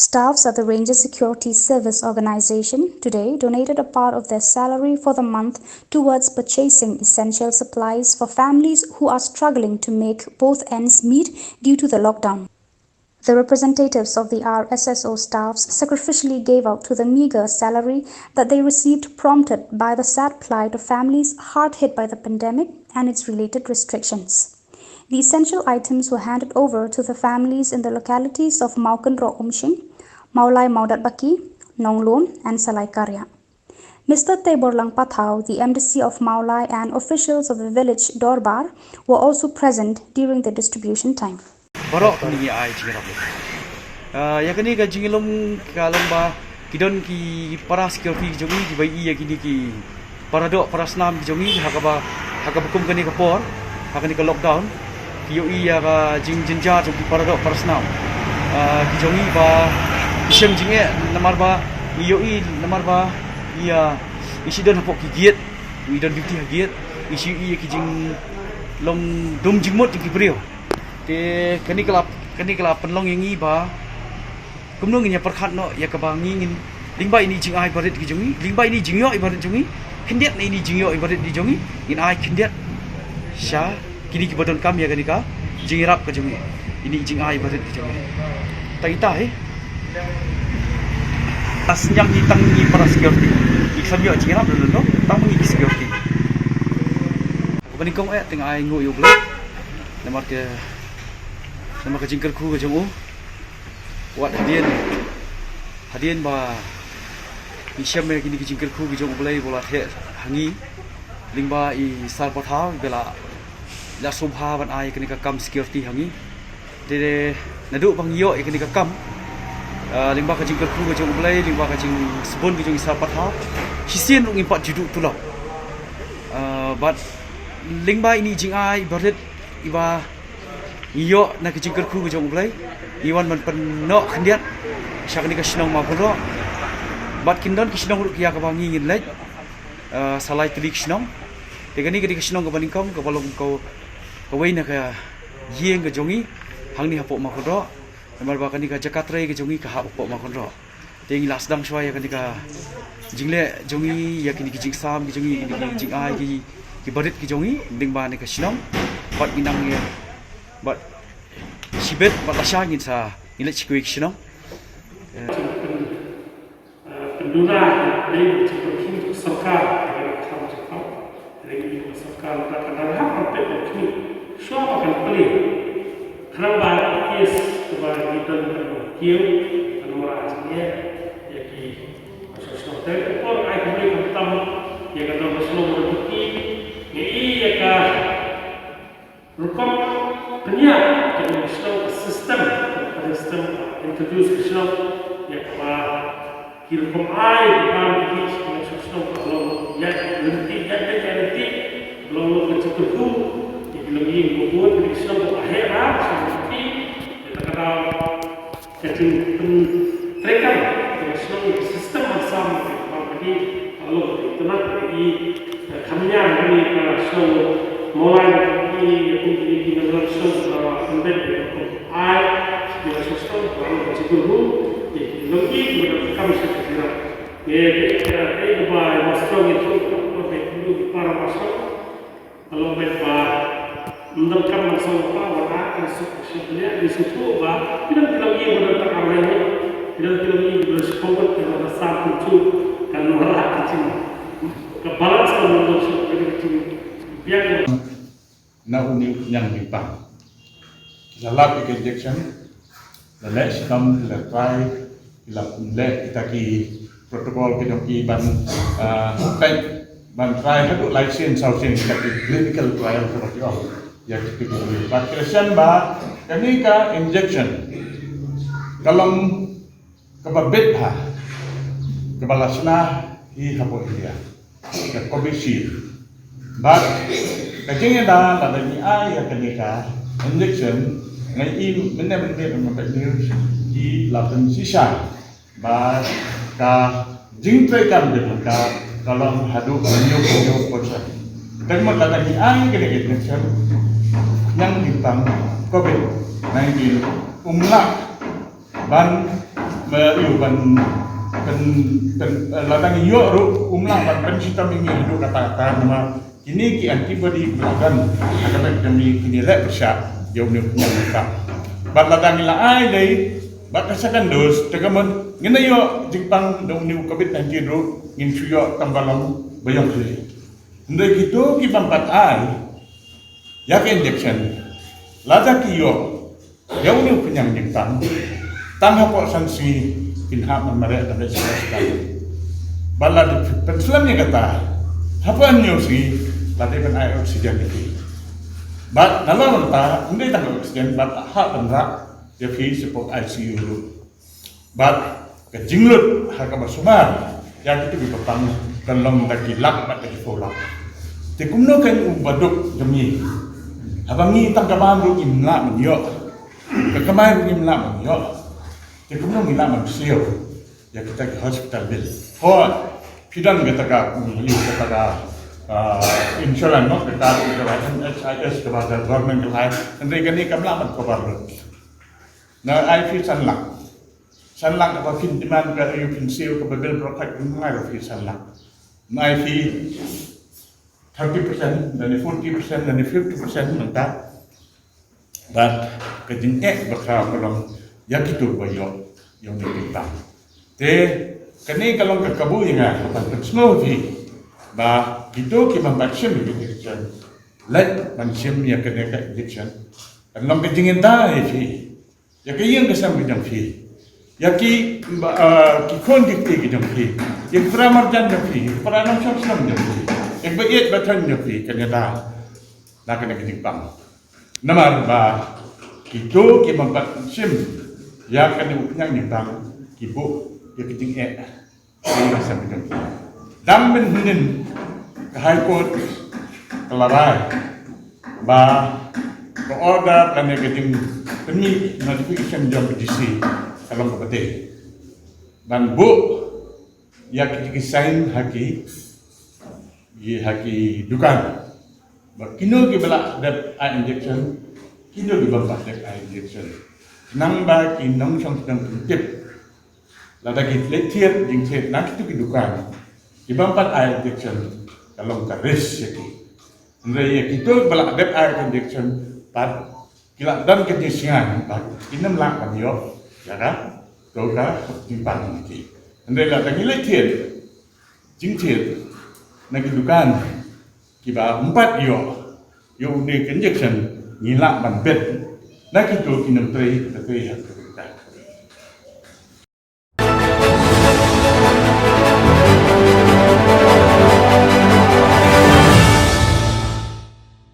Staffs at the Ranger Security Service Organization today donated a part of their salary for the month towards purchasing essential supplies for families who are struggling to make both ends meet due to the lockdown. The representatives of the RSSO staffs sacrificially gave out to the meager salary that they received, prompted by the sad plight of families hard hit by the pandemic and its related restrictions. The essential items were handed over to the families in the localities of Maukan Ro Umshing, Maulai Maudat Baki, Nonglom, and Salai Karya. Mr. Tebor Lang Pathau, the MDC of Maulai, and officials of the village Dorbar were also present during the distribution time. Barok ni ai cingirap. Ya kini ka jingilom kalamba kidon ki para security jongi ki bai iya kini ki para dok para senam jongi hakaba hukum kini ka por hakani ka lockdown ki yo iya ka jing jinja jongi para dok para senam ki jongi ba isem jinge namar ba yo i namar ba iya isi don hapok ki giat wi don duty giat isi iya ki jing long dum jingmot ki brio te kani kelap penlong yang iba kumnong nya perkhat no ya kabangi ngin lingba ini jing ai barit ki jongi lingba ini jingyo ibarat jongi kindiat ini jingyo ibarat di jongi in ai kindiat sha kini ki bodon kam ya kani ka jingirap ka jongi ini jing ai barit ki jongi tai asnyam hitang ni para security iksam yo jingirap no tang ni security banikong teng ai ngo yo blo namar ke nama kejingker ku ke jongu wat hadian ba isyam me kini kejingker ku ke jongu belai bola the hangi lingba I sar patha bela la subha ban ai kini ka kam security hangi de nadu bang yo kini ka kam lingba kejingker ku ke jongu belai lingba kejing sebon ke jongu sar patha hisien ung impat juduk tulau but lingba ini jing ai baret iba iyo na kejingker ku ke jong blai iwan man penok kendiat syakni ka Shillong ma poro bat kindon ki Shillong rukia ka bangi ngin lej salai telik Shillong tegani ke Shillong ka balingkom ka balong ko wei na ka yeng ke jongi hangni hapok ma poro namar ba kani ka jakatre ke jongi ka hapok ma poro tengi lasdang shwaya kani ka jingle jongi ya kini ki jingsam ki jongi ki jing ai ki barit ki jongi dingba ne ka Shillong bat inang ye but sibet batasya ngin sa ilet sikuik sino penduna dari seperti sarkar kamu cakap dari sarkar berkata apa itu siapa akan pilih kenapa kes kepada kita kiu kenapa aslinya jadi sesuatu itu orang boleh bertemu yang kata Muslim berarti ini ya kah rukam penyiap dengan sistem introduce Shillong yang kira ai bukan di Shillong kalau yang nanti belum kecukup belum ini buat di Shillong akhirat seperti kita kata kecil mereka dengan Shillong sistem asam jadi kalau itu nanti kaminya ini kalau Shillong mulai di negara Shillong kemudian ai di Shillong kalau kecukup lagi kami sekiranya ini bahaya masalah itu kalau para masalah kalau mereka mendengar masalah apa sebenarnya di situ bah tidak lagi mendengar arahnya tidak lagi bersekolah dengan satu itu kan orang kecil kebalas menurut kecil biar na unik yang dipang dalam injection the next come the try la le itaki protocol kita ki ban try hadu license housing itaki clinical trial seperti itu ya kita vaksin ba kani ka injection dalam kebabit ha kebalasna hi hapo dia ke covid but kacingnya dah ada ni ai kani ka injection ngai in benar-benar memperbaiki di lapan sisa ba ka jingtrekan dengan ka kalau hadu banyak proses dan mata ni ai kena injection yang ditang COVID-19 umlak ban อยู่เป็นladang iyo ru umlang ban kita mingi hidup kata-kata nama kini ki antibody belagan akan kami kini lek bersyak jauh ni punya mereka bat ladang ila ai dei bat kasakan dos tegaman ngena yo Jepang dong ni COVID-19 ru ngin suyo tambalang bayang sui ndai gitu ki pampat ai ya ke injection lada ki yo jauh ni punya Jepang tang hapok sanksi pinhak mereka dan sebagainya. Bala penselamnya kata, apa nyo si latih pen air oksigen itu. Bat nalar mentah, ini tanggal oksigen, bat hak penrak, dia fi support ICU dulu. Bat kejinglut harga bersumar, yang itu dipotong dalam lagi lak bat lagi folak. Tikumno kan ubaduk demi, abangi tanggapan ru imla menyok, kekamai ru imla menyok. Jadi kemudian kita manusia, ya kita ke hospital bill. Oh, pidan kita ka, insurans, no, kita RSSO kepada government lain. Nanti kini kami lamat kabar. Nah, I sanlak apa fin demand ke you fin sale ke bill protect mengai fi sanlak. Nah, fi 30% dan 40% dan 50% mentah. Dan kejeng bakal kalau ya gitu bayo yang kita. Kini kalau kekabu yang apa semua fi, bah itu kita macam injection, let macam ya kena ke injection. Kalau kejengin dah fi, ya yang kesam kejeng fi, ya ki kon dikti kejeng fi, yang peramar jan fi, peranam sam jeng fi, yang bayat batan jeng fi kena dah, nak kena kejeng pang. Namar bah itu kita macam yang kena upnyang nyentang kibu ya keting ini rasa macam tu. Dam benin ke High Court kelarai bah ke order dan yang keting demi notification jam PGC kalau kepati dan bu ya keting sign haki dukan bah kino kibala that injection kino kibala that injection nang ba ki nang sang sedang tip la da ki letiet jing set nak tu ki dukan ki bampat air injection kalau ka risk yaki ndai ya kita balak dep air injection pat kila dan ke jisian pat kinam lak kan yo ya kan to ka timpang ki ndai la da ki letiet jing set nak ki dukan ki ba 4 yo ni injection ngilak ban bet nak itu kinam teri